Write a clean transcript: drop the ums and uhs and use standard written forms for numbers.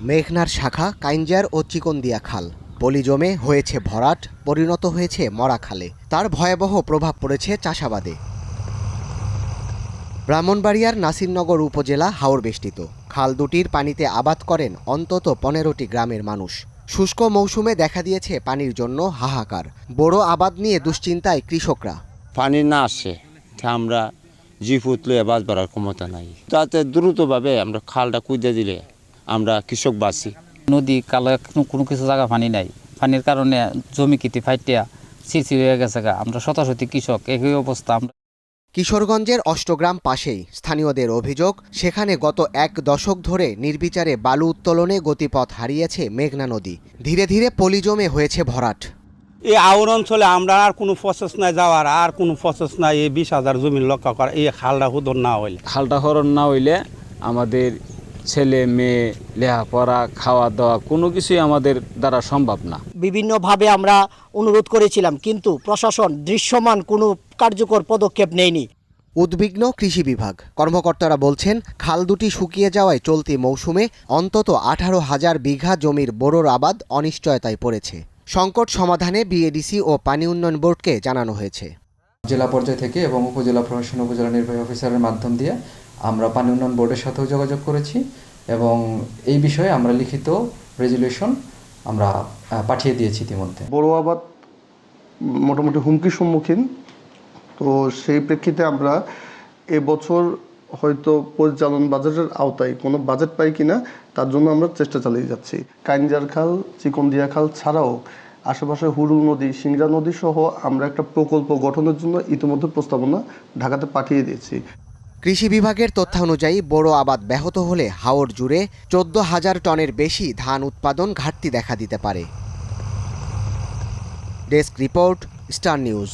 মেঘনার শাখা কাইঞ্জার ও চিকনদিয়া খাল পলি জমে হয়েছে ভরাট, পরিণত হয়েছে মরা খালে। তার ভয়াবহ প্রভাব পড়েছে চাষাবাদে। ব্রাহ্মণবাড়িয়ার নাসিরনগর উপজেলা হাওর বেষ্টিত। খাল দুটির পানিতে আবাদ করেন অন্তত 15টি গ্রামের মানুষ। শুষ্ক মৌসুমে দেখা দিয়েছে পানির জন্য হাহাকার। বড় আবাদ নিয়ে দুশ্চিন্তায় কৃষকরা। পানি না আসে আমরা জিফুত লয়ে বাঁচ বাড়ার ক্ষমতা নাই, যাতে দ্রুতভাবে আমরা খালটা কুইদে দিলে আমরা কৃষক বাঁচি। নদী কালো কোনো কিছু জায়গা পানি নাই, পানির কারণে জমি কিটি ফাইটিয়া সিরসির হয়ে গেছে। আমরা শতাশতি কৃষক, একই অবস্থা। কিশোরগঞ্জের অষ্টগ্রাম পাশেই স্থানীয়দের অভিযোগ, সেখানে গত 1 দশক ধরে নির্বিচারে বালু উত্তোলনে গতিপথ হারিয়েছে মেঘনা নদী। ধীরে ধীরে পলি জমে হয়েছে ভরাট। এই আউর অঞ্চলে আমরা আর কোনো প্রসেস নাই যাওয়ার, আর কোনো প্রসেস নাই। এই 20,000 জমি লক্ষ্য করা, এই খালটা হুদন না হইলে, খালটা হরণ না হইলে আমাদের ছেলে মেয়ে লেখাপড়া খাওয়া দাওয়া কোনো কিছুই আমাদের দ্বারা সম্ভব না। বিভিন্নভাবে আমরা অনুরোধ করেছিলাম, কিন্তু প্রশাসন দৃশ্যমান কোনো কার্যকর পদক্ষেপ নেয়নি। উদ্বিগ্ন কৃষি বিভাগ কর্মকর্তারা বলছেন, খাল দুটি শুকিয়ে যাওয়ায় চলতি মৌসুমে অন্তত 18,000 বিঘা জমির বোরোর আবাদ অনিশ্চয়তায় পড়েছে। সংকট সমাধানে বিএডিসি ও পানি উন্নয়ন বোর্ডকে জানানো হয়েছে। জেলা পর্যায় থেকে এবং উপজেলা প্রশাসন, উপজেলা নির্বাহী অফিসারের মাধ্যম দিয়ে আমরা পানি উন্নয়ন বোর্ডের সাথেও যোগাযোগ করেছি এবং এই বিষয়ে আমরা লিখিত রেজুলেশন আমরা পাঠিয়ে দিয়েছি ইতিমধ্যে। বড় আবাদ মোটামুটি হুমকির সম্মুখীন, তো সেই প্রেক্ষিতে আমরা এবছর হয়তো পরিচালন বাজেটের আওতায় কোনো বাজেট পাই কিনা তার জন্য আমরা চেষ্টা চালিয়ে যাচ্ছি। কাইঞ্জার খাল, চিকনদিয়া খাল ছাড়াও আশেপাশে হুরুল নদী, সিংড়া নদী সহ আমরা একটা প্রকল্প গঠনের জন্য ইতিমধ্যে প্রস্তাবনা ঢাকাতে পাঠিয়ে দিয়েছি। কৃষি বিভাগের তথ্য অনুযায়ী বড় আবাদ ব্যাহত হলে হাওর জুড়ে 14,000 টনের বেশি ধান উৎপাদন ঘাটতি দেখা দিতে পারে। Desk report, star news.